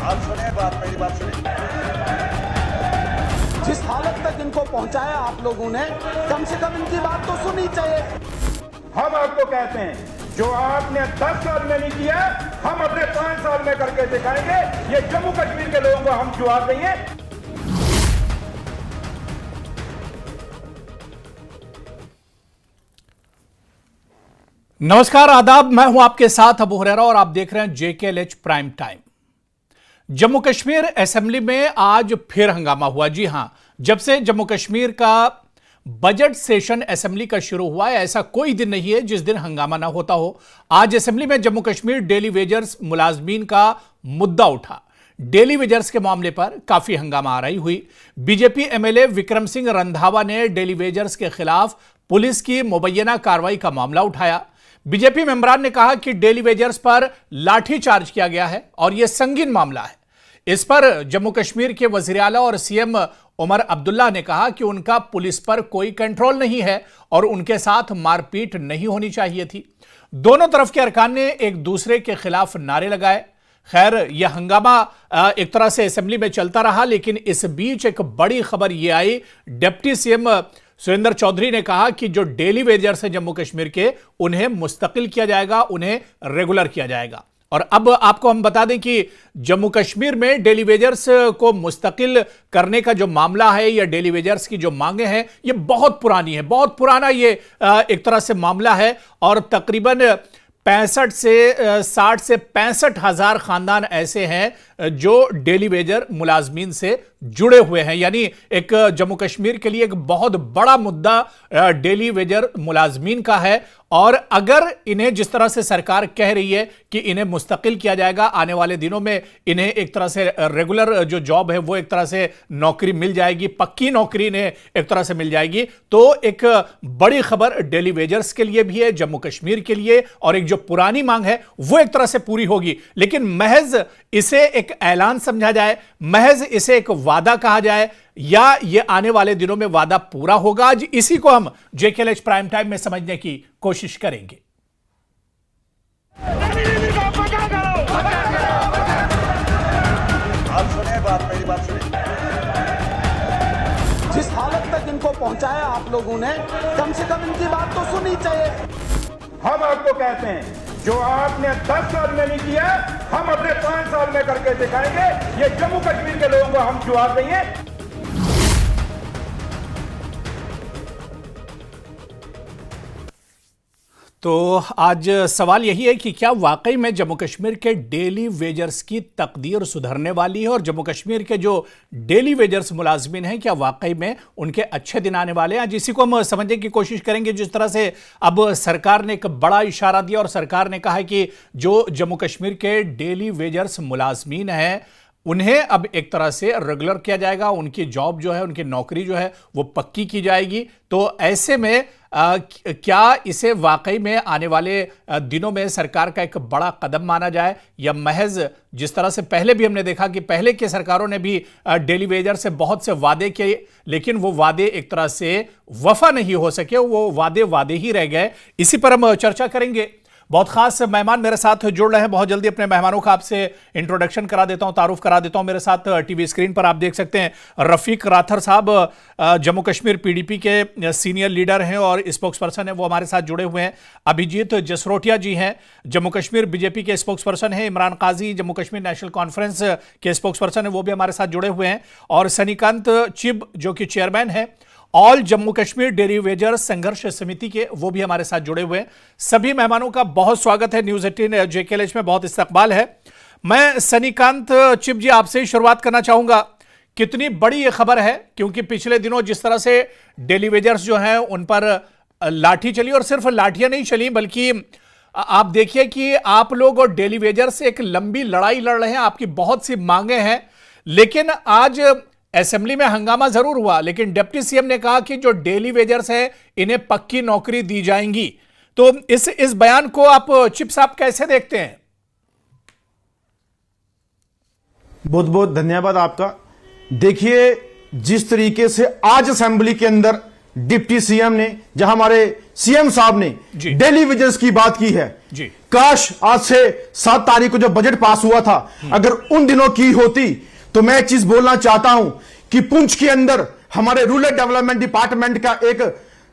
आप सुने बात, मेरी बात सुने। जिस हालत तक इनको पहुंचाया आप लोगों ने, कम से कम इनकी बात तो सुननी चाहिए। हम आपको कहते हैं, जो आपने 10 साल में नहीं किया, हम अपने 5 साल में करके दिखाएंगे। ये जम्मू कश्मीर के लोगों को हम जवाब देंगे। नमस्कार, आदाब। मैं हूं आपके साथ अबू हुरैरा और आप देख रहे हैं JKLH prime time. Jammu Kashmir assembly में आज फिर हंगामा हुआ। जी हां, जब से जम्मू कश्मीर का बजट सेशन असेंबली का शुरू हुआ है, ऐसा कोई दिन नहीं है जिस दिन हंगामा ना होता हो। आज असेंबली में जम्मू कश्मीर डेली वेजर्स मुलाजमीन का मुद्दा उठा। डेली वेजर्स के मामले पर काफी हंगामा आराई हुई। बीजेपी MLA विक्रम सिंह रंधावा ने डेली वेजर्स के खिलाफ पुलिस की मुबैना कार्रवाई का मामला उठाया। बीजेपी मेंबरान ने कहा कि डेली वेजर्स पर लाठीचार्ज किया गया है और यह संगीन मामला है। इस पर जम्मू कश्मीर के वजीर आला और CM उमर अब्दुल्ला ने कहा कि उनका पुलिस पर कोई कंट्रोल नहीं है और उनके साथ मारपीट नहीं होनी चाहिए थी। दोनों तरफ के अरकान ने एक दूसरे के खिलाफ नारे लगाए। खैर, यह हंगामा एक तरह से असेंबली में चलता रहा, लेकिन इस बीच एक बड़ी खबर यह आई। डिप्टी CM सुरेंद्र चौधरी ने कहा कि जो डेली वेजर्स हैं जम्मू कश्मीर के, उन्हें मुस्तकिल किया जाएगा, उन्हें रेगुलर किया जाएगा। और अब आपको हम बता दें कि जम्मू कश्मीर में डेली वेजर्स को मुस्तकिल करने का जो मामला है या डेली वेजर्स की जो मांगे हैं, ये बहुत पुरानी है, बहुत पुराना ये एक तरह से मामला है। और तकरीबन 65 से 60 से 65 हजार खानदान ऐसे हैं जो डेली वेजर मुलाजमीन से जुड़े हुए हैं। यानी एक जम्मू कश्मीर के लिए एक बहुत बड़ा मुद्दा डेली वेजर मुलाजमीन का है। और अगर इन्हें जिस तरह से सरकार कह रही है कि इन्हें मुस्तकिल किया जाएगा, आने वाले दिनों में इन्हें एक तरह से रेगुलर जो जॉब है वो एक तरह से नौकरी मिल जाएगी, पक्की नौकरी इन्हें एक तरह से मिल जाएगी, तो एक बड़ी खबर डेली वेजर्स के लिए भी है, जम्मू कश्मीर के लिए। और एक जो पुरानी मांग है वो एक तरह से पूरी होगी। लेकिन महज इसे एक ऐलान समझा जाए, महज इसे एक वादा कहा जाए, या ये आने वाले दिनों में वादा पूरा होगा, आज इसी को हम JKLH प्राइम टाइम में समझने की कोशिश करेंगे। आप सुने बात, मेरी बात सुने। जिस हालत तक इनको पहुंचाया आप लोगों ने, कम से कम इनकी बात तो सुननी चाहिए। हम आपको कहते हैं, जो आपने 10 साल में नहीं किया, हम अपने 5 साल में करके दिखाएंगे। ये जम्मू कश्मीर के लोगों को हम जवाब देंगे। तो आज सवाल यही है कि क्या वाकई में जम्मू कश्मीर के डेली वेजर्स की तकदीर सुधरने वाली है और जम्मू कश्मीर के जो डेली वेजर्स मुलाजमीन हैं, क्या वाकई में उनके अच्छे दिन आने वाले हैं? आज इसी को हम समझने की कोशिश करेंगे। जिस तरह से अब सरकार ने एक बड़ा इशारा दिया और सरकार ने कहा है कि जो जम्मू कश्मीर के डेली वेजर्स मुलाजमीन हैं, उन्हें अब एक तरह से रेगुलर किया जाएगा, उनकी जॉब जो है, उनकी नौकरी जो है वो पक्की की जाएगी। तो ऐसे में क्या इसे वाकई में आने वाले दिनों में सरकार का एक बड़ा कदम माना जाए, या महज जिस तरह से पहले भी हमने देखा कि पहले की सरकारों ने भी डेली वेजर से बहुत से वादे किए, लेकिन वो वादे एक तरह से वफा नहीं हो सके, वो वादे ही रह गए। इसी पर हम चर्चा करेंगे। बहुत खास मेहमान मेरे साथ जुड़ रहे हैं। बहुत जल्दी अपने मेहमानों का आपसे इंट्रोडक्शन करा देता हूं, तारुफ करा देता हूं। मेरे साथ टीवी स्क्रीन पर आप देख सकते हैं रफीक राथर साहब, जम्मू कश्मीर PDP के सीनियर लीडर हैं और स्पोक्स पर्सन है, वो हमारे साथ जुड़े हुए हैं। अभिजीत जसरोटिया जी हैं, जम्मू कश्मीर BJP के स्पोक्स पर्सन है। इमरान काजी, जम्मू कश्मीर नेशनल कॉन्फ्रेंस के स्पोक्स पर्सन है, वो भी हमारे साथ जुड़े हुए हैं। और सनीकांत चिब जो कि चेयरमैन है all Jammu Kashmir daily wagers संघर्ष समिति के, वो भी हमारे साथ जुड़े हुए हैं। सभी मेहमानों का बहुत स्वागत है। न्यूज़ 18 JKLH में बहुत इस्तकबाल है। मैं सनीकांत चिब जी आपसे ही शुरुआत करना चाहूंगा। कितनी बड़ी ये खबर है, क्योंकि पिछले दिनों जिस तरह से डेली वेजर्स जो हैं उन पर लाठी चली, और सिर्फ लाठियां नहीं चली बल्कि आप देखिए कि आप लोग और डेली वेजर्स से एक लंबी लड़ाई लड़ रहे हैं, आपकी बहुत सी मांगे हैं। लेकिन आज असेंबली में हंगामा जरूर हुआ, लेकिन डिप्टी CM ने कहा कि जो डेली वेजर्स हैं इन्हें पक्की नौकरी दी जाएंगी। तो इस बयान को आप चिप साहब कैसे देखते हैं? बहुत बहुत धन्यवाद आपका। देखिए, जिस तरीके से आज असेंबली के अंदर डिप्टी CM ने, जहां हमारे CM साहब ने डेली वेजर्स की बात की है, काश आज से 7 तारीख को जब बजट पास हुआ था, अगर उन दिनों की होती, तो मैं एक चीज बोलना चाहता हूं कि पुंछ के अंदर हमारे रूरल डेवलपमेंट डिपार्टमेंट का एक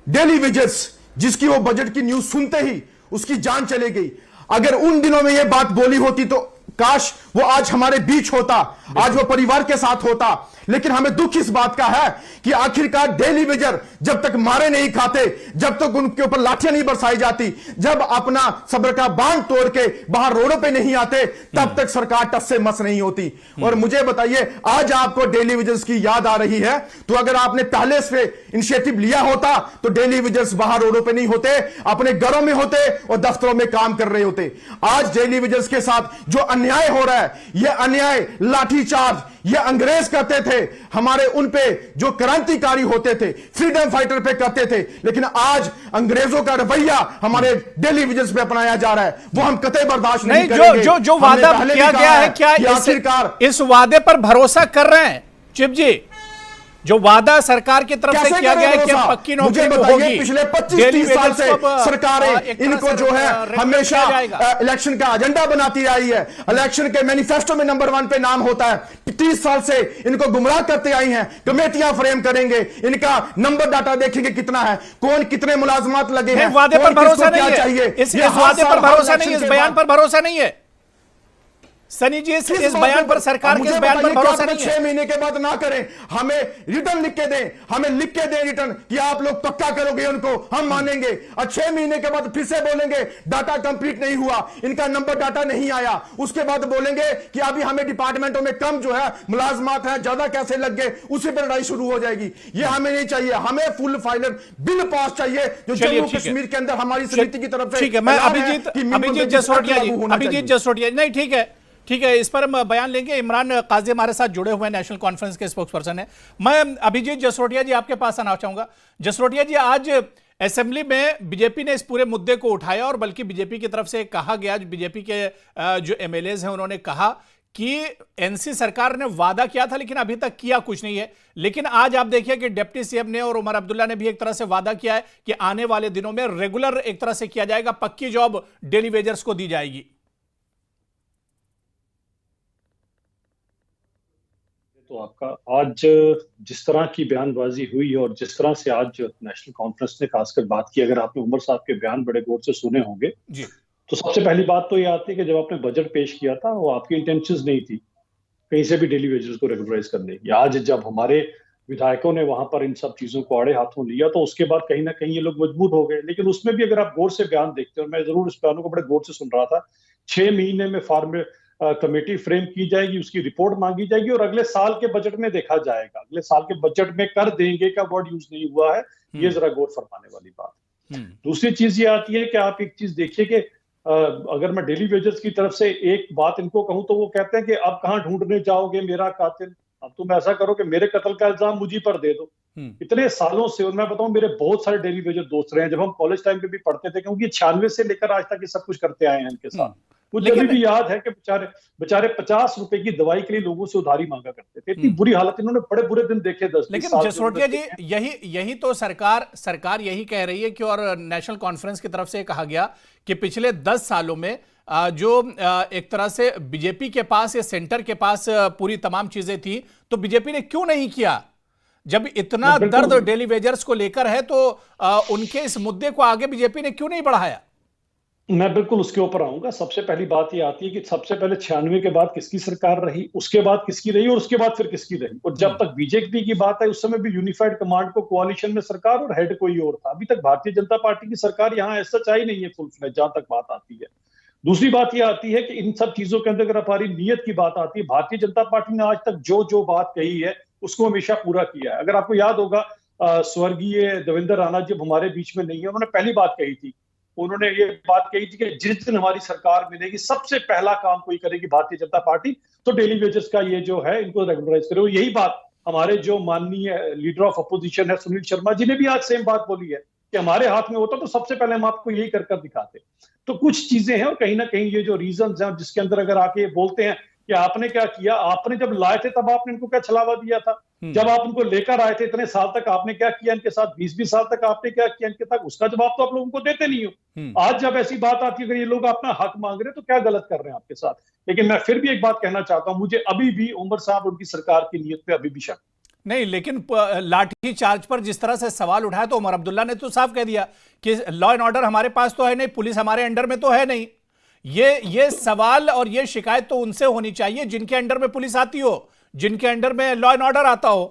डेली विजिट्स, जिसकी वो बजट की न्यूज सुनते ही उसकी जान चली गई। अगर उन दिनों में ये बात बोली होती तो काश वो आज हमारे बीच होता, आज वो परिवार के साथ होता। लेकिन हमें दुख इस बात का है कि आखिरकार डेली वेजर जब तक मारे नहीं खाते, जब तक उनके ऊपर लाठियां नहीं बरसाई जाती, जब अपना सब्र का बांध तोड़ के बाहर रोडों पे नहीं आते, तब तक सरकार टस से मस नहीं होती। और मुझे बताइए, आज आपको डेली वेजर्स की याद आ रही है, तो अगर आपने पहले से इनिशिएटिव लिया होता तो डेली वेजर्स बाहर रोडों पे नहीं होते, अपने घरों में होते और दफ्तरों में काम कर रहे होते। आज डेली वेजर्स के साथ जो अन्याय हो रहा है, यह अन्याय लाठीचार्ज ये अंग्रेज करते थे, हमारे उन पे जो क्रांतिकारी होते थे, फ्रीडम फाइटर पे करते थे। लेकिन आज अंग्रेजों का रवैया हमारे डेली विजिट्स पे अपनाया जा रहा है, वो हम कतई बर्दाश्त नहीं करेंगे। जो वादा किया गया है, क्या आखिरकार इस वादे पर भरोसा कर रहे हैं चिप जी? जो वादा सरकार की तरफ से किया गया है कि पक्की नौकरी होगी, पिछले 25-30 साल से सरकारें इनको जो है हमेशा इलेक्शन का एजेंडा बनाती रही है, इलेक्शन के मैनिफेस्टो में नंबर 1 पे नाम होता है। 30 साल से इनको गुमराह करते आई हैं, कमेटियां फ्रेम करेंगे, इनका नंबर डाटा देखेंगे कितना है, कौन कितने मुलाजमात लगे हैं। वादे पर भरोसा नहीं है, इस वादे पर भरोसा नहीं है, इस बयान पर भरोसा नहीं है सनी जी, इस बयान पर, सरकार के इस बयान पर भरोसा नहीं है। 6 महीने के बाद ना करें, हमें रिटर्न लिख के दें, हमें लिख के दें रिटर्न कि आप लोग पक्का करोगे उनको, हम मानेंगे। और 6 महीने के बाद फिर से बोलेंगे डाटा कंप्लीट नहीं हुआ, इनका नंबर डाटा नहीं आया, उसके बाद बोलेंगे कि अभी हमें डिपार्टमेंटों में कम जो है मुलाजमात है, ज्यादा कैसे लग गए, उसी पर लड़ाई शुरू हो जाएगी। ये हमें नहीं चाहिए, हमें फुल फाइनल बिल पास चाहिए जो जम्मू कश्मीर के अंदर हमारी समिति की तरफ से। ठीक है, मैं अभिजीत जसरोटिया नहीं, ठीक है, इस पर हम बयान लेंगे। इमरान काजी हमारे साथ जुड़े हुए हैं, नेशनल कॉन्फ्रेंस के स्पोक्सपर्सन है। मैं अभिजीत जसरोटिया जी आपके पास आना चाहूंगा। जसरोटिया जी, आज असेंबली में बीजेपी ने इस पूरे मुद्दे को उठाया और बल्कि बीजेपी की तरफ से कहा गया, बीजेपी के जो एमएलएज हैं उन्होंने कहा कि एनसी सरकार ने वादा किया था लेकिन अभी तक किया कुछ नहीं है। लेकिन आज आप देखिए कि डिप्टी सीएम ने और उमर अब्दुल्ला ने भी एक तरह से वादा किया है कि आने वाले दिनों में रेगुलर एक तरह से किया जाएगा, पक्की जॉब डेली वेजर्स को दी जाएगी। तो आपका आज जिस तरह की बयानबाजी हुई और जिस तरह से आज नेशनल कॉन्फ्रेंस ने खासकर बात की, अगर आपने उमर साहब के बयान बड़े गौर से सुने होंगे जी, तो सबसे पहली बात तो ये आती है कि जब आपने बजट पेश किया था वो आपकी इंटेंशंस नहीं थी कहीं से भी डेली वेजेस को रेगुलराइज करने की। आज जब हमारे विधायकों ने वहां पर इन सब चीजों को आड़े हाथों लिया तो उसके बाद कहीं ना कहीं ये लोग मजबूत हो गए। लेकिन उसमें भी अगर आप गौर से बयान देखते हो, मैं जरूर इस बयानों को बड़े गौर से सुन रहा था, 6 महीने में फार्म कमेटी फ्रेम की जाएगी, उसकी रिपोर्ट मांगी जाएगी और अगले साल के बजट में देखा जाएगा। अगले साल के बजट में कर देंगे का वर्ड यूज नहीं हुआ है, ये जरा गौर फरमाने वाली बात। दूसरी चीज ये आती है कि आप एक चीज देखिए कि अगर मैं डेली वेजर्स की तरफ से एक बात इनको कहूं तो वो कहते हैं कि अब कहां ढूंढने जाओगे मेरा कातिल, अब तुम ऐसा करो कि मेरे कत्ल का इल्जाम मुझी पर दे दो। इतने सालों से, और मैं बताऊं मेरे बहुत सारे डेली वेजर दोस्त रहे हैं, जब हम कॉलेज टाइम पे भी पढ़ते थे, क्योंकि 96 से लेकर आज तक ये सब कुछ करते आए हैं इनके साथ। मुझे अभी भी याद है कि बेचारे 50 रुपए की दवाई के लिए लोगों से उधारी मांगा करते थे। इतनी बुरी हालत, इन्होंने बड़े बुरे दिन देखे 10 लेकिन जसरोटिया जी, यही तो सरकार यही कह रही है कि, और नेशनल कॉन्फ्रेंस की तरफ से कहा गया कि पिछले 10 सालों में जो एक तरह से बीजेपी के पास या सेंटर के पास पूरी तमाम चीजें थी, तो बीजेपी ने क्यों नहीं किया? जब इतना दर्द डेली वेजर्स को लेकर है तो उनके इस मुद्दे को आगे बीजेपी ने क्यों नहीं बढ़ाया? मैं बिल्कुल उसके ऊपर आऊंगा। सबसे पहली बात ये आती है कि सबसे पहले 96 के बाद किसकी सरकार रही, उसके बाद किसकी रही और उसके बाद फिर किसकी रही। और जब तक बीजेपी की बात है उस समय भी यूनिफाइड कमांड को कोalition में सरकार और हेड कोई और था। अभी तक भारतीय जनता पार्टी की सरकार यहाँ ऐसा आई नहीं है फुल फ्लेज, जहां तक बात आती है। दूसरी बात यह आती है कि इन सब चीजों के अंदर अगर हमारी नीयत की बात आती है, भारतीय जनता पार्टी ने आज तक जो बात कही है उसको हमेशा पूरा किया है। अगर आपको याद होगा, स्वर्गीय देवेंद्र राणा जब हमारे बीच में नहीं है, उन्होंने पहली बात कही थी, उन्होंने ये बात कही थी कि जिस दिन हमारी सरकार मिलेगी सबसे पहला काम कोई करेगी भारतीय जनता पार्टी, तो डेली वेजेस का ये जो है इनको रेगुलराइज करे। यही बात हमारे जो माननीय लीडर ऑफ अपोजिशन है सुनील शर्मा जी ने भी आज सेम बात बोली है कि हमारे हाथ में होता तो सबसे पहले हम आपको यही कर दिखाते। तो कुछ चीजें हैं और कहीं ना कहीं ये जो रीजंस हैं जिसके अंदर अगर आके बोलते हैं कि आपने क्या किया, आपने जब लाए थे तब आपने इनको क्या छलावा दिया था, जब आप उनको लेकर आए थे इतने साल तक आपने क्या किया इनके साथ, 20-20 साल तक आपने क्या किया इनके साथ, उसका जवाब तो आप लोगों को देते नहीं हो। आज जब ऐसी बात आती है, अगर ये लोग अपना हक मांग रहे हैं तो क्या गलत कर रहे हैं आपके साथ। लेकिन मैं फिर भी एक बात कहना चाहता हूं, मुझे अभी भी उमर साहब उनकी सरकार की नीयत पे अभी भी शक नहीं, लेकिन लाठी चार्ज पर जिस तरह से सवाल उठाया तो उमर अब्दुल्ला ने तो साफ कह दिया कि लॉ एंड ऑर्डर हमारे पास तो है नहीं, पुलिस हमारे अंडर में तो है नहीं। ये सवाल और ये शिकायत तो उनसे होनी चाहिए जिनके अंडर में पुलिस आती हो, जिनके अंडर में लॉ एंड ऑर्डर आता हो।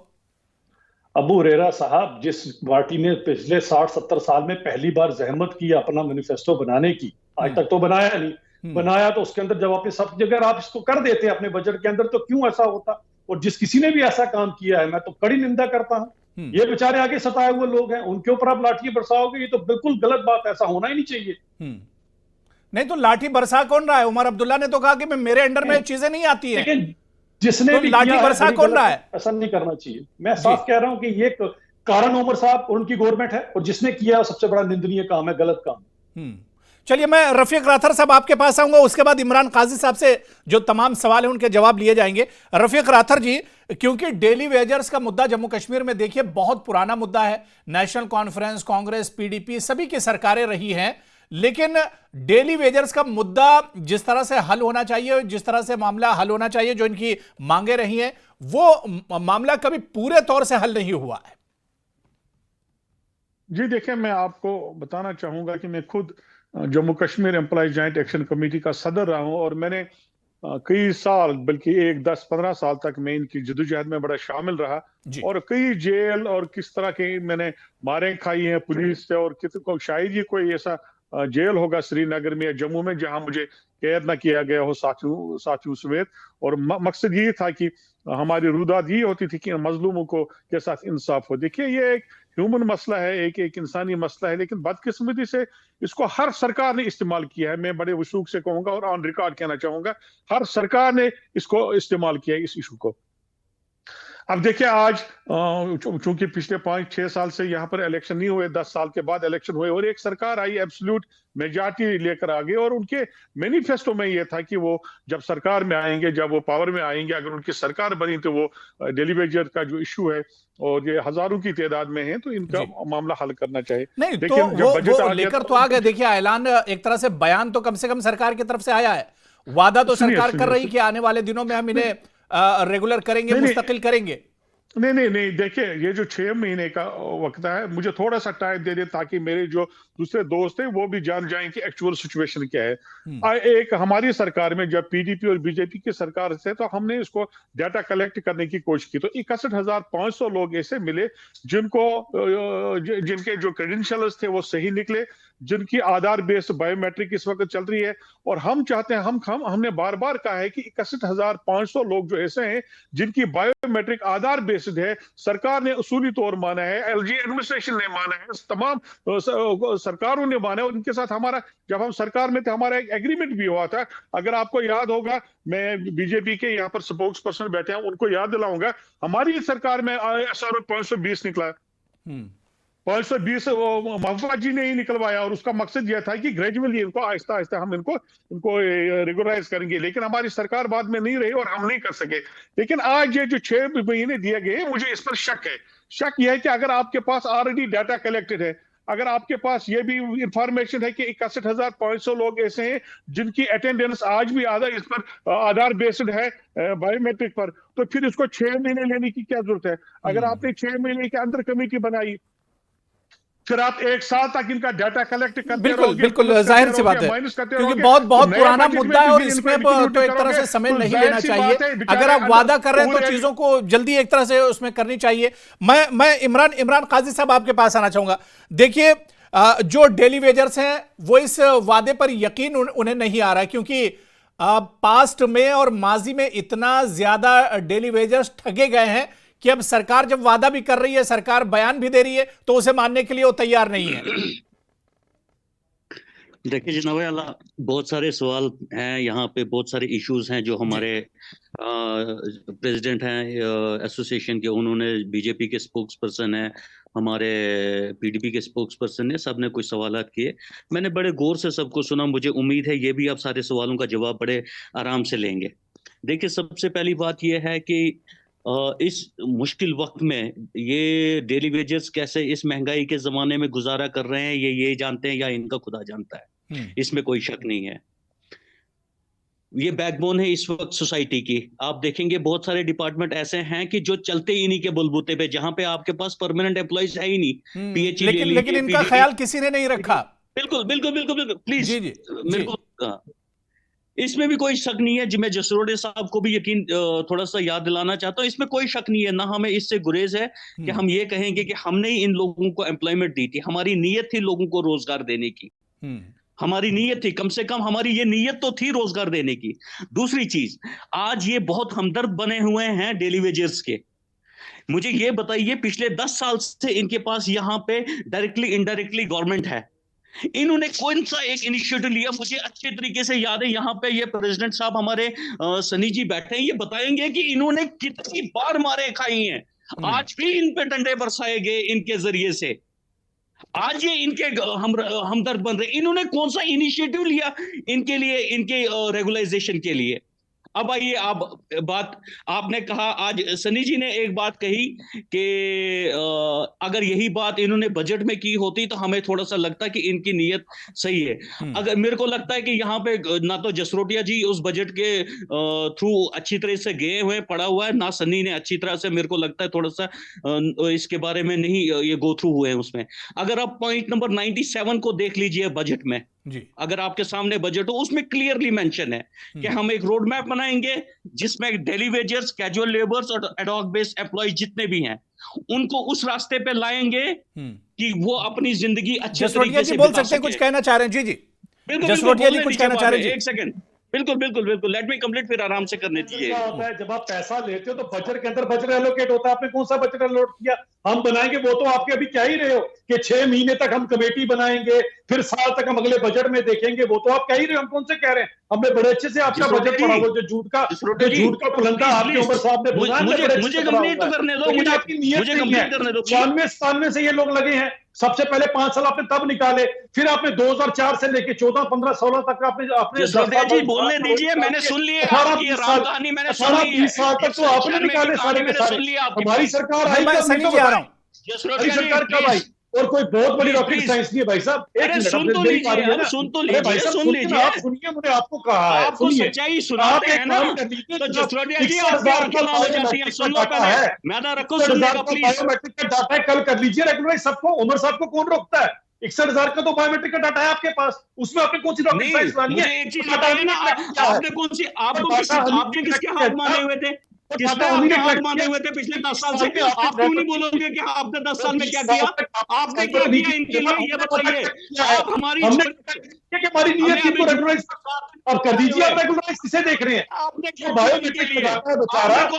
अबू हुरैरा साहब, जिस पार्टी ने पिछले 60-70 साल में पहली बार जहमत की अपना मैनिफेस्टो बनाने की, आज तक तो बनाया नहीं, बनाया तो उसके अंदर जब आपने सब जगह आप इसको कर देते अपने बजट के अंदर, तो क्यों ऐसा होता। और जिस किसी ने भी ऐसा काम किया है मैं तो कड़ी निंदा करता हूं। ये बेचारे आगे सताए हुए लोग हैं, उनके ऊपर आप लाठी बरसाओगे, ये तो बिल्कुल गलत बात, ऐसा होना ही नहीं चाहिए। नहीं तो लाठी बरसा कौन रहा है? उमर अब्दुल्ला ने तो कहा कि मेरे अंडर में चीजें नहीं आती है, लेकिन जिसने तो भी लाठी बरसा कौन रहा है? ऐसा नहीं करना चाहिए। मैं साफ कह रहा हूं कि ये कारण उमर साहब और उनकी गवर्नमेंट है, और जिसने किया सबसे बड़ा निंदनीय काम है, गलत काम। चलिए, मैं रफीक राथर साहब आपके पास आऊंगा, उसके बाद इमरान काजी साहब से जो तमाम सवाल हैं उनके जवाब लिए जाएंगे। रफीक राथर जी, क्योंकि डेली वेजर्स का मुद्दा जम्मू कश्मीर में देखिए बहुत पुराना मुद्दा है, नेशनल कॉन्फ्रेंस, कांग्रेस, पीडीपी सभी की सरकारें रही हैं, लेकिन डेली वेजर्स का मुद्दा जिस तरह से हल होना चाहिए, जिस तरह से मामला हल होना चाहिए, जो इनकी मांगे रही हैं, वो मामला कभी पूरे तौर से हल नहीं हुआ है। जी देखिए, मैं आपको बताना चाहूंगा कि मैं खुद Jammu Kashmir employ joint action committee का सदर रहा हूं, और मैंने कई साल, बल्कि 10-15 साल तक मैं इनकी जदोजहद में बड़ा शामिल रहा, और कई जेल और किस तरह के मैंने मारें खाई हैं पुलिस से, और शायद ही कोई ऐसा जेल होगा श्रीनगर में या जम्मू में जहां मुझे कैद न किया गया हो साथियों समेत। और मकसद ये था कि हमारी रुदाद ये होती थी कि मजलूमों को के साथ इंसाफ हो। देखिए, ये एक ह्यूमन मसला है, एक इंसानी मसला है, लेकिन बदकिस्मती से इसको हर सरकार ने इस्तेमाल किया है। मैं बड़े वसूख से कहूंगा और ऑन रिकॉर्ड कहना चाहूंगा, हर सरकार ने इसको इस्तेमाल किया है, इस इशू को। अब देखिए, आज चूंकि पिछले 5-6 साल से यहाँ पर इलेक्शन नहीं हुए, 10 साल के बाद इलेक्शन हुए, और एक सरकार आई एब्सोल्यूट मेजॉरिटी लेकर आ गई, और उनके मैनिफेस्टो में ये था कि वो जब सरकार में आएंगे, जब वो पावर में आएंगे, अगर उनकी सरकार बनी तो वो डेली वेजर का जो इशू है, और ये हजारों की तादाद में है, तो इनका मामला हल करना चाहिए। नहीं तो वो लेकर तो आ गए। देखिए, ऐलान एक तरह से, बयान तो कम से कम सरकार की तरफ से आया है, वादा तो सरकार कर रही कि आने वाले दिनों में हम इन्हें रेगुलर करेंगे, मुस्तकिल करेंगे। नहीं, देखिए, ये जो 6 महीने का वक्त है, मुझे थोड़ा सा टाइम दे दे ताकि मेरे जो दूसरे दोस्त हैं वो भी जान जाएं कि एक्चुअल सिचुएशन क्या है। एक हमारी सरकार में जब पीडीपी और बीजेपी की सरकार से, तो हमने इसको डाटा कलेक्ट करने की कोशिश की, तो 61,500 लोग ऐसे मिले जिनके जो क्रेडेंशियल्स थे वो सही निकले, जिनकी आधार बेस्ड बायोमेट्रिक इस वक्त चल रही है। और हम चाहते हैं, हमने बार बार कहा है कि 61,500 लोग जो ऐसे हैं जिनकी बायोमेट्रिक आधार बेस्ड है, सरकार ने उसूली तौर माना है, एलजी एडमिनिस्ट्रेशन ने माना है, तमाम सरकारों ने माना है। उनके साथ हमारा, जब हम सरकार में थे, हमारा एक एग्रीमेंट भी हुआ था। अगर आपको याद होगा, मैं बीजेपी के यहाँ पर स्पोक्स पर्सन बैठे हैं, उनको याद दिलाऊंगा, हमारी सरकार में SRO 520 निकला, 520 महफूज जी ने ही निकलवाया, और उसका मकसद यह था कि ग्रेजुअली इनको आहिस्ता आहिस्ता हम इनको रेगुलराइज करेंगे, लेकिन हमारी सरकार बाद में नहीं रही और हम नहीं कर सके। लेकिन आज ये जो 6 महीने दिए गए, मुझे इस पर शक यह है कि अगर आपके पास ऑलरेडी डाटा कलेक्टेड है, अगर आपके पास ये भी इंफॉर्मेशन है कि 61,500 लोग ऐसे हैं जिनकी अटेंडेंस आज भी इस पर आधार बेस्ड है, बायोमेट्रिक पर, तो फिर इसको 6 महीने लेने की क्या जरूरत है? अगर आपने 6 महीने के अंदर कमेटी बनाई, फिर आप 1 साल तक इनका डाटा कलेक्ट करते रहोगे, बिल्कुल जाहिर सी बात है, क्योंकि बहुत पुराना मुद्दा है, और इसमें तो एक तरह से समय नहीं लेना चाहिए। अगर आप वादा कर रहे हैं तो चीजों को जल्दी एक तरह से उसमें करनी चाहिए। मैं इमरान काजी साहब आपके पास आना चाहूंगा। देखिए, जो डेली वेजर्स हैं वो इस वादे पर यकीन उन्हें नहीं आ रहा है, क्योंकि पास्ट में और माजी में इतना ज्यादा डेली वेजर्स ठगे गए हैं कि अब सरकार जब वादा भी कर रही है, सरकार बयान भी दे रही है, तो उसे मानने के लिए वो तैयार नहीं है। देखिए जनाब आला, बहुत सारे सवाल हैं यहाँ पे, बहुत सारे इश्यूज हैं जो हमारे प्रेसिडेंट हैं एसोसिएशन के, उन्होंने, बीजेपी के स्पोक्स पर्सन हैं, हमारे पीडीपी के स्पोक्स पर्सन ने, सब ने कुछ सवाल किए। मैंने बड़े गौर से सबको सुना, मुझे उम्मीद है ये भी आप सारे सवालों का जवाब बड़े आराम से लेंगे। देखिए, सबसे पहली बात यह है कि इस मुश्किल वक्त में ये डेली वेजेस कैसे इस महंगाई के जमाने में गुजारा कर रहे हैं, ये जानते हैं या इनका खुदा जानता है, इसमें कोई शक नहीं है। ये बैकबोन है इस वक्त सोसाइटी की। आप देखेंगे बहुत सारे डिपार्टमेंट ऐसे हैं कि जो चलते ही इन्हीं के बलबूते पे, जहां पे आपके पास परमानेंट एम्प्लॉइज है ही नहीं। पीएचई लेकिन इनका ख्याल किसी ने नहीं रखा। बिल्कुल बिल्कुल बिल्कुल बिल्कुल, प्लीज जी मेरे को इसमें भी कोई शक नहीं है जी। मैं जसरोटे साहब को भी यकीन थोड़ा सा याद दिलाना चाहता हूँ, इसमें कोई शक नहीं है, ना हमें इससे गुरेज है कि हम ये कहेंगे कि हमने ही इन लोगों को एम्प्लॉयमेंट दी थी। हमारी नीयत थी लोगों को रोजगार देने की, हमारी नीयत थी, कम से कम हमारी ये नीयत तो थी रोजगार देने की। दूसरी चीज, आज ये बहुत हमदर्द बने हुए हैं डेली वेजर्स के। मुझे ये बताइए, पिछले 10 साल से इनके पास यहाँ पे डायरेक्टली इनडायरेक्टली गवर्नमेंट है, इन्होंने कौन सा एक इनिशिएटिव लिया? मुझे अच्छे तरीके से याद है, यहाँ पे ये प्रेसिडेंट साहब हमारे सनी जी बैठे हैं, ये बताएंगे कि इन्होंने कितनी बार मारे खाई हैं। आज भी इन पे डंडे बरसाए गए इनके जरिए से, आज ये इनके हमदर्द बन रहे। इन्होंने कौन सा इनिशिएटिव लिया इनके लिए, इनके रेगुलाइजेशन के लिए? अब आइए, आप बात आपने कहा, आज सनी जी ने एक बात कही कि अगर यही बात इन्होंने बजट में की होती तो हमें थोड़ा सा लगता कि इनकी नीयत सही है। अगर मेरे को लगता है कि यहाँ पे ना तो जसरोटिया जी उस बजट के थ्रू अच्छी तरह से गए हुए पड़ा हुआ है, ना सनी ने अच्छी तरह से, मेरे को लगता है थोड़ा सा इसके बारे में नहीं ये गो थ्रू हुए हैं उसमें। अगर आप पॉइंट नंबर 97 को देख लीजिए बजट में जी, अगर आपके सामने बजट हो, उसमें क्लियरली मेंशन है कि हम एक रोड मैप बनाएंगे जिसमें डेली वेजर्स, कैजुअल लेबर्स और एडॉक बेस्ड एम्प्लॉय जितने भी हैं उनको उस रास्ते पे लाएंगे कि वो अपनी जिंदगी अच्छे तरीके से बोल सकते हैं, कुछ कहना चाह रहे हैं। जी जी जसरोटिया जी कुछ कहना चाह रहे हैं। एक सेकंड, बिल्कुल बिल्कुल बिल्कुल, लेट मी कंप्लीट, फिर आराम से करने दीजिए। क्या होता है, जब आप पैसा लेते हो तो बजट के अंदर बजट एलोकेट होता है। आपने कौन सा बजट एलोकेट किया? हम बनाएंगे, वो तो आपके अभी क्या ही रहे हो कि 6 महीने तक हम कमेटी बनाएंगे, फिर साल तक हम अगले बजट में देखेंगे, वो तो आप क्या ही रहे हो। हम कौन से कह रहे हैं? हमने बड़े अच्छे से आपका बजट पढ़ा, वो जो झूठ का पुलंदा आपके ऊपर साहब ने बुना, मुझे कंप्लीट तो करने दो, मुझे आपकी नीयत नहीं है। 96 से ये लोग लगे हैं। सबसे पहले 5 साल आपने तब निकाले, फिर आपने 2004 से लेके 14, 15, 16 तक आपने बोलने दीजिए, मैंने सुन लिया आपकी राजधानी, मैंने सुन ली 20 साल तक तो आपने निकाले सारे के सारे। हमारी सरकार आई, मैं सनी जी आ रहा हूं। हमारी सरकार कब आई? और कोई बहुत बड़ी रॉकेट साइंस नहीं है भाई साहब। सुन तो लीजिए, सुन तो लीजिए, सुन लीजिए, आप सुनिए, मैंने आपको कहा है, आपको सच्चाई सुनाते हैं ना, तो जसरोटिया जी आपकी आंखें लाल हो जाती हैं। सुन लो पहले, मैदा रखो, सुनने का प्लीज। बायोमेट्रिक का डाटा कल कर लीजिए रेगुलराइज सबको। उमर साहब को कौन रोकता है? 61,000 का तो बायोमेट्रिक का डाटा है आपके पास, उसमें आपने कौन सी रॉकेट साइंस लानी है? एक चीज बताइए ना, आपने कौन सी, आपने किसके हाथ माने हुए थे? किसने आपके हाथ माने हुए थे पिछले 10 साल से? आप क्यों नहीं बोलोगे कि आपने 10 साल में क्या किया? आपने क्या किया इनके लिए, ये बताइए। आप हमारी नीयत थी तो रेगुलराइज अब कर दीजिए। आप रेगुलराइज किसे देख रहे हैं? आपने क्या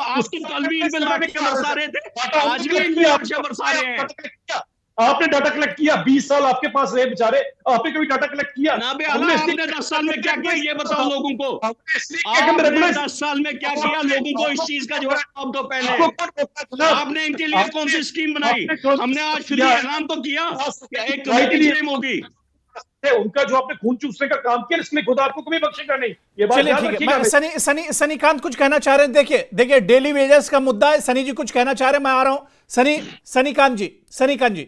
आपकी कल भी इन पे लाठी बरसा रहे थे, आज भी इन पे लाठी बरसा रहे हैं। आपने डाटा कलेक्ट किया, 20 साल आपके पास रहे बेचारे, आपने कभी डाटा कलेक्ट किया? ना आपने 10 साल में क्या किया ये बताओ लोगों को। आपने 10 साल में क्या किया लोगों को, इस चीज का जवाब दो पहले। आपने इनके लिए कौन सी स्कीम बनाई? हमने आज फ्री ऐलान तो किया एक कमेटी फ्रेम होगी। उनका जो आपने खून चूसने का काम किया, इसलिए खुदा आपको कभी बख्शेगा नहीं। ये बात याद रखिएगा। सनीकांत कुछ कहना चाह रहे हैं। देखिए डेली वेजेस का मुद्दा है, सनी जी कुछ कहना चाह रहे हैं, मैं आ रहा हूं। सनीकांत जी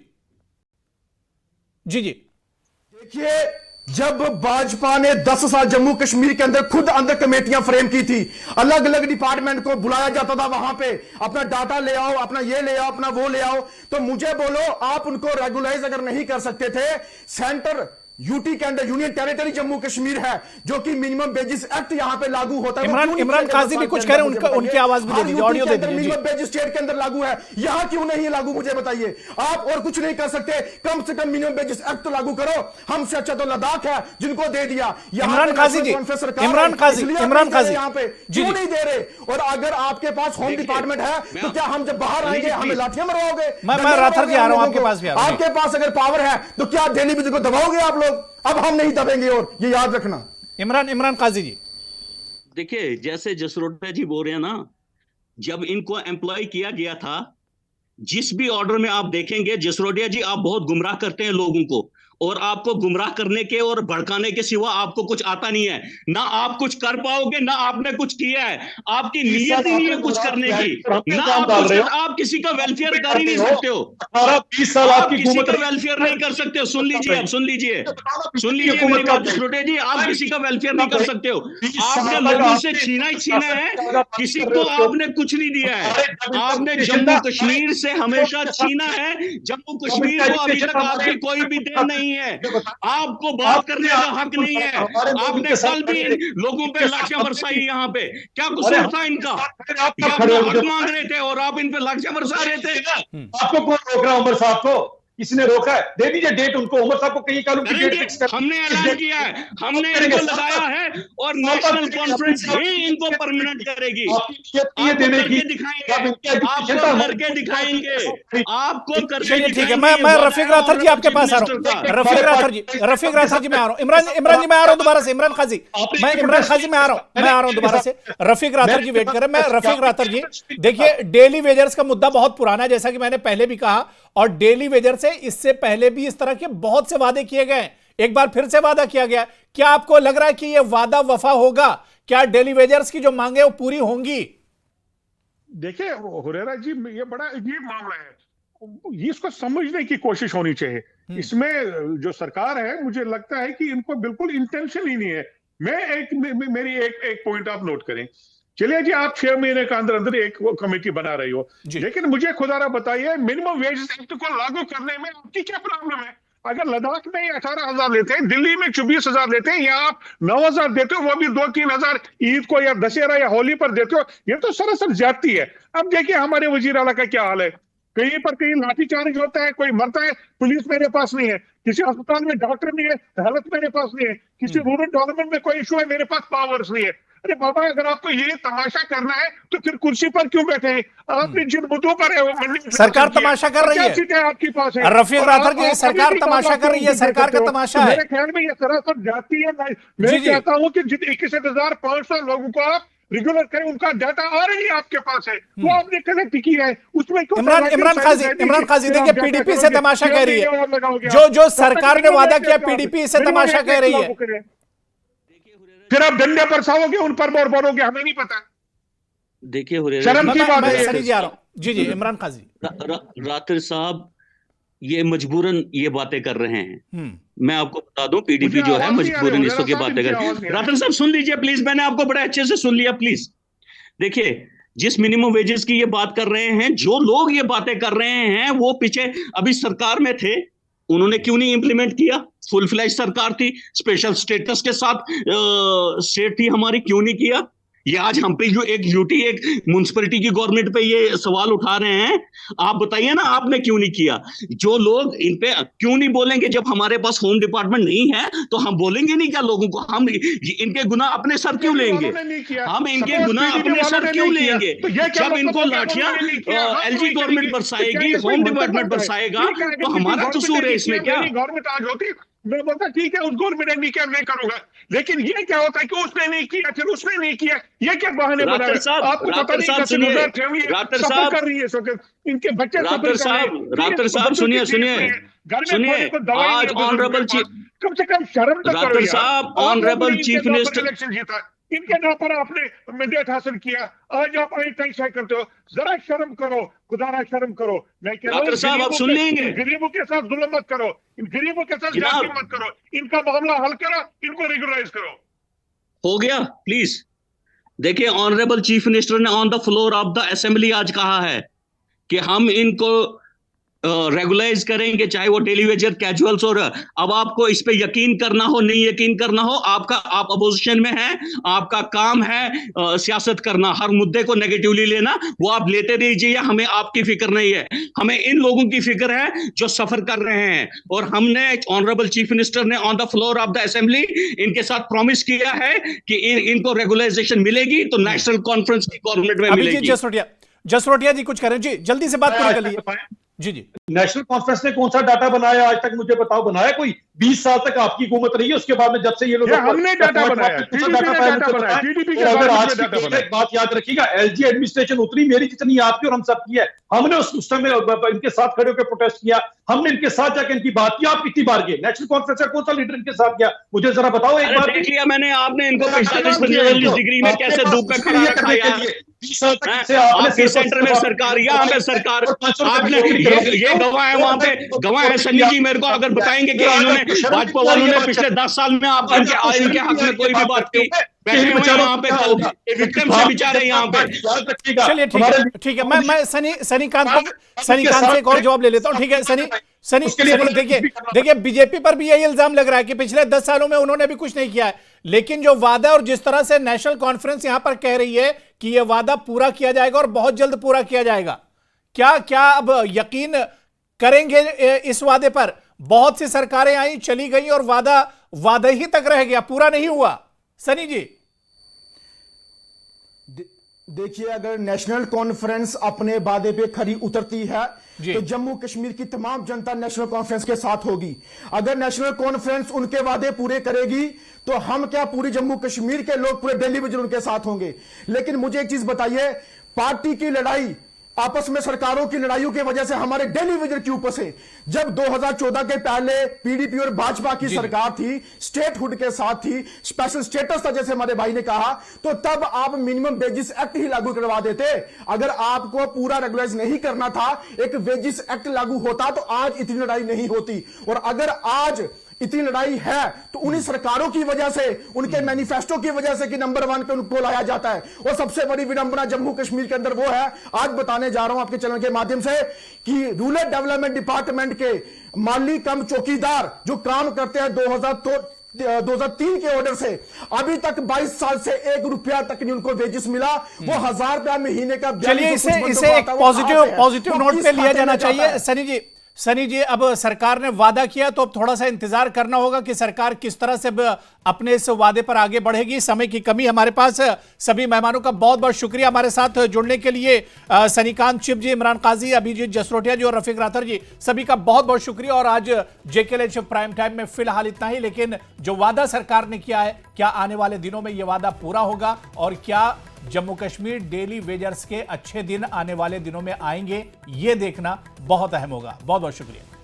जी जी देखिए, जब भाजपा ने 10 साल जम्मू कश्मीर के अंदर खुद अंदर कमेटियां फ्रेम की थी, अलग अलग डिपार्टमेंट को बुलाया जाता था वहां पे, अपना डाटा ले आओ, अपना ये ले आओ, अपना वो ले आओ, तो मुझे बोलो आप उनको रेगुलाइज अगर नहीं कर सकते थे, सेंटर यूटी के अंदर यूनियन टेरिटरी जम्मू कश्मीर है जो कि मिनिमम वेजेस एक्ट यहां पे लागू होता है। इमरान काजी भी कुछ कह रहे हैं, उनकी आवाज भी दे दीजिए, ऑडियो दे दीजिए। मिनिमम वेजेस स्टेट के अंदर लागू है, यहां क्यों नहीं लागू मुझे बताइए। आप और कुछ नहीं कर सकते, कम से कम मिनिमम वेजेस एक्ट तो लागू करो। हमसे अच्छा तो लद्दाख है जिनको दे दिया। इमरान काजी यहाँ पे क्यों नहीं दे रहे? और अगर आपके पास होम डिपार्टमेंट है तो क्या हम जब बाहर आएंगे हमें लाठियां मरवाओगे? मैं राथर जी आ रहा हूं, आपके पास भी आ रहा हूं। आपके पास अगर पावर है तो क्या डेली विजिट को दबाओगे आप लोग? अब हम नहीं दबेंगे, और ये याद रखना। इमरान काजी जी, देखिए जैसे जसरोटिया जी बोल रहे हैं ना, जब इनको एम्प्लॉय किया गया था, जिस भी ऑर्डर में आप देखेंगे जसरोटिया जी आप बहुत गुमराह करते हैं लोगों को, और आपको गुमराह करने के और भड़काने के सिवा आपको कुछ आता नहीं है। ना आप कुछ कर पाओगे, ना आपने कुछ किया है, आपकी नीयत ही नहीं है कुछ करने की, ना आप किसी का वेलफेयर कर ही नहीं सकते हो। 20 साल आप किसी का वेलफेयर नहीं कर सकते हो। सुन लीजिए, अब सुन लीजिए मेरी बात छोटे जी, आप किसी का वेलफेयर नहीं कर सकते हो। आपने लोगों से छीना ही छीना है, किसी को आपने कुछ नहीं दिया है। आपने जम्मू कश्मीर से हमेशा छीना है, जम्मू कश्मीर को अभी तक आपकी कोई भी देन नहीं है, आपको बात करने का हक नहीं है। आपने कल भी लोगों पे लाशियां बरसाई यहाँ पे, क्या कसूर था इनका? हक मांग रहे थे और आप इन पे लाशियां बरसा रहे थे। आपको कौन रोक रहा है? उमर साहब को किसने रोका है? दे दीजिए डेट उनको, उमर साहब को कहीं कानून की डेट फिक्स कर। हमने ऐलान किया है, हमने इनको लगाया है और नेशनल कॉन्फ्रेंस ही इनको परमानेंट करेगी। ये देने की दिखाएंगे, आपको करके दिखाएंगे, आपको करके। ठीक है, मैं रफीक राथर जी आपके पास आ रहा हूँ। रफीक राथर जी मैं आ रहा हूँ। इमरान जी मैं आ रहा हूँ दोबारा से। इमरान खाजी मैं आ रहा हूँ दोबारा से। रफीक राथर जी वेट करें। मैं रफीक राथर जी, देखिए डेली वेजर्स का मुद्दा बहुत पुराना है, जैसा कि मैंने पहले भी कहा, और डेली वेजर से इससे पहले भी इस तरह के बहुत से वादे किए गए। एक बार फिर से वादा किया गया। क्या आपको लग रहा है कि यह वादा वफा होगा? क्या डेली वेजर्स की जो मांगे वो पूरी होंगी? देखिए हुरेरा जी, ये बड़ा अजीब मामला है, इसको समझने की कोशिश होनी चाहिए। इसमें जो सरकार है, मुझे लगता है कि इनको बिल्कुल इंटेंशन ही नहीं है। मेरी एक पॉइंट आप नोट करें। चलिए जी, आप 6 महीने का अंदर अंदर एक कमेटी बना रही हो, लेकिन मुझे खुदारा बताइए, मिनिमम वेजेस एक्ट को लागू करने में आपकी क्या प्रॉब्लम है? अगर लद्दाख में 18,000 लेते हैं, दिल्ली में 24,000 लेते हैं, या आप 9,000 देते हो, वो भी 2-3 हजार ईद को या दशहरा या होली पर देते हो, ये तो सरासर ज्यादती है। अब देखिए हमारे वजीर आला का क्या हाल है, कहीं पर कहीं लाठीचार्ज होता है, कोई मरता है, पुलिस मेरे पास नहीं है, किसी अस्पताल में डॉक्टर नहीं है, हेल्थ मेरे पास नहीं है, किसी रूरल डेवलपमेंट में कोई इशू है, मेरे पास पावर्स नहीं है। अरे बाबा, अगर आपको ये तमाशा करना है तो फिर कुर्सी पर क्यों बैठे हैं? आपने जिन मुद्दों पर सरकार तमाशा कर रही है, सीटें आपके पास है। रफीक राथर की सरकार तमाशा कर रही है, सरकार का तमाशा है। मेरे ख्याल में ये सरासर जाती है। मैं चाहता हूँ कि जिन 21,500 लोगों को आप रेगुलर करें, उनका डाटा ऑलरेडी आपके पास है, वो आपने कलेक्ट किया है, उसमें इमरान खाजी देखिए, पीडीपी से तमाशा कह रही है, जो सरकार ने वादा किया पीडीपी से तमाशा कह रही है। फिर आप डंडे बरसाओगे उन पर और बोलोगे हमें नहीं पता। देखिए शर्म की बात है। सरी जी आ रहा हूं। जी इमरान खाजी। रातिर साहब ये मजबूरन ये बातें कर रहे हैं। मैं आपको बता दूं, पीडीपी जो है मजबूरन इस वक्त बातें कर रही है। रातिर साहब सुन लीजिए प्लीज, मैंने आपको बड़े अच्छे से सुन लिया प्लीज। देखिए, जिस मिनिमम वेजेस की ये बात कर रहे हैं, जो लोग ये बातें कर रहे हैं, वो पीछे अभी सरकार में थे, उन्होंने क्यों नहीं इंप्लीमेंट किया? फुल फ्लैश सरकार थी, स्पेशल स्टेटस के साथ स्टेट थी हमारी, क्यों नहीं किया? ये आज हम पे जो एक यूटी, एक म्युनिसिपैलिटी की गवर्नमेंट पे ये सवाल उठा रहे हैं, आप बताइए ना आपने क्यों नहीं किया? जो लोग इन पे क्यों नहीं बोलेंगे? जब हमारे पास होम डिपार्टमेंट नहीं है तो हम बोलेंगे नहीं क्या लोगों को? हम इनके गुनाह अपने सर क्यों लेंगे? हम इनके गुनाह अपने सर क्यों लेंगे? जब इनको लाठियां एलजी गवर्नमेंट बरसाएगी, होम डिपार्टमेंट बरसाएगा, तो हमारा कसूर है इसमें क्या? गवर्नमेंट आज होती, मैं बोलता ठीक है, उस गवर्नमेंट ने नहीं किया, मैं करूंगा। लेकिन ये क्या होता है कि उसने नहीं किया, फिर उसने नहीं किया, ये क्या बहाने बना रहे हैं? आपको पता नहीं सफर कर रही है, इनके बच्चे रातर साहब सुनिए आज ऑनरेबल चीफ, कम से कम शर्म तो करो साहब, ऑनरेबल चीफ मिनिस्टर इलेक्शन जीता, इनके नाम पर आपने मैंडेट हासिल किया, आज आप आइंस्टाइन करते हो, जरा शर्म करो, खुदारा शर्म करो। मैं कह रहा हूं साहब आप सुन लेंगे, गरीबों के साथ जुल्म मत करो, इन गरीबों के साथ जाति मत करो, इनका मामला हल करो, इनको रेगुलराइज करो। हो गया प्लीज। देखिए, ऑनरेबल चीफ मिनिस्टर ने on the floor of the assembly आज कहा है कि हम इनको रेगुलाइज करेंगे, चाहे वो डेली वेजर, कैजुअल्स। और अब आपको इस पे यकीन करना हो, नहीं यकीन करना हो, आप अपोजिशन में हैं, आपका काम है सियासत करना, हर मुद्दे को नेगेटिवली लेना, वो आप लेते रहिए, हमें आपकी फिक्र नहीं है, हमें इन लोगों की फिक्र है जो सफर कर रहे हैं। और हमने, ऑनरेबल चीफ मिनिस्टर ने on the floor of the assembly इनके साथ प्रॉमिस किया है कि इनको रेगुलाइजेशन मिलेगी तो नेशनल कॉन्फ्रेंस की गवर्नमेंट में मिलेगी। जसरोटिया जी कुछ करें जी, जल्दी से बात पूरी कर लीजिए। जी जी, नेशनल कॉन्फ्रेंस ने कौन सा डाटा बनाया आज तक, मुझे बताओ। बनाया कोई? 20 साल तक आपकी हुकूमत रही है, उसके बाद में जब से ये लोग हमने डाटा बनाया, टीडीपी के अगर आज डाटा की बनाया। एक बात याद रखिएगा, एलजी एडमिनिस्ट्रेशन उतनी मेरी जितनी आपकी और हम सब की है। हमने उस समय इनके साथ खड़े होकर प्रोटेस्ट किया, हमने इनके साथ जाकर इनकी बात की। आप कितनी बार गए नेशनल कॉन्फ्रेंस का? कौन सा लीडर इनके साथ गया? मुझे जरा बताओ एक बार। देख लिया मैंने, आपने इनको 45 डिग्री में कैसे धूप पे खड़ा रखा यार। 20 साल तक से आपके सेंटर में सरकार, यहाँ पे सरकार, आपने ये गवाह है, वहां पे गवाह है। सनी जी मेरे को अगर बताएंगे कि इन्होंने भाजपा वालों ने पिछले 10 साल में आप इनके हक में कोई भी बात की? बैठे हुए यहाँ पे कल विक्टिम से बेचारे यहाँ पे। चलिए ठीक है, मैं सनीकांत से एक और जवाब ले लेता हूँ। ठीक है सनी, देखिए बीजेपी पर भी यही इल्जाम लग रहा है कि पिछले 10 सालों में उन्होंने भी कुछ नहीं किया है, लेकिन जो वादा और जिस तरह से नेशनल कॉन्फ्रेंस यहां पर कह रही है कि यह वादा पूरा किया जाएगा और बहुत जल्द पूरा किया जाएगा, क्या अब यकीन करेंगे इस वादे पर? बहुत सी सरकारें आई चली गई और वादा ही तक रह गया, पूरा नहीं हुआ। सनी जी देखिए, अगर नेशनल कॉन्फ्रेंस अपने वादे पे खरी उतरती है तो जम्मू कश्मीर की तमाम जनता नेशनल कॉन्फ्रेंस के साथ होगी। अगर नेशनल कॉन्फ्रेंस उनके वादे पूरे करेगी तो हम क्या, पूरी जम्मू कश्मीर के लोग, पूरे दिल्ली विजन उनके साथ होंगे। लेकिन मुझे एक चीज बताइए, पार्टी की लड़ाई, आपस में सरकारों की लड़ाइयों की वजह से हमारे डेली विजन के ऊपर से, जब 2014 के पहले पीडीपी और भाजपा की सरकार थी, स्टेटहुड के साथ थी, स्पेशल स्टेटस था जैसे हमारे भाई ने कहा, तो तब आप मिनिमम वेजेस एक्ट ही लागू करवा देते। अगर आपको पूरा रेगुलाइज नहीं करना था, एक वेजेस एक्ट लागू होता तो आज इतनी लड़ाई नहीं होती। और अगर आज इतनी लड़ाई है तो उन्हीं सरकारों की वजह से, उनके मैनिफेस्टो की वजह से कि नंबर 1 पे उनको लाया जाता है। और सबसे बड़ी विडंबना जम्मू कश्मीर के अंदर वो है, आज बताने जा रहा हूं आपके चैनल के माध्यम से, कि रूरल डेवलपमेंट डिपार्टमेंट के माली कम चौकीदार जो काम करते हैं 2003 के ऑर्डर से, अभी तक 22 साल से 1 रुपया तक नहीं उनको वेजेस मिला। वो 1000 रुपया महीने का। चलिए इसे एक पॉजिटिव नोट पे लिया जाना चाहिए। सनी जी, अब सरकार ने वादा किया तो अब थोड़ा सा इंतजार करना होगा कि सरकार किस तरह से अपने इस वादे पर आगे बढ़ेगी। समय की कमी हमारे पास। सभी मेहमानों का बहुत बहुत शुक्रिया हमारे साथ जुड़ने के लिए। सनीकांत चिब जी, इमरान काजी, अभिजीत जसरोटिया जी और रफीक राथर जी, सभी का बहुत बहुत शुक्रिया। और आज जेकेएलएच प्राइम टाइम में फिलहाल इतना ही, लेकिन जो वादा सरकार ने किया है, क्या आने वाले दिनों में यह वादा पूरा होगा और क्या जम्मू कश्मीर डेली वेजर्स के अच्छे दिन आने वाले दिनों में आएंगे, ये देखना बहुत अहम होगा। बहुत बहुत शुक्रिया।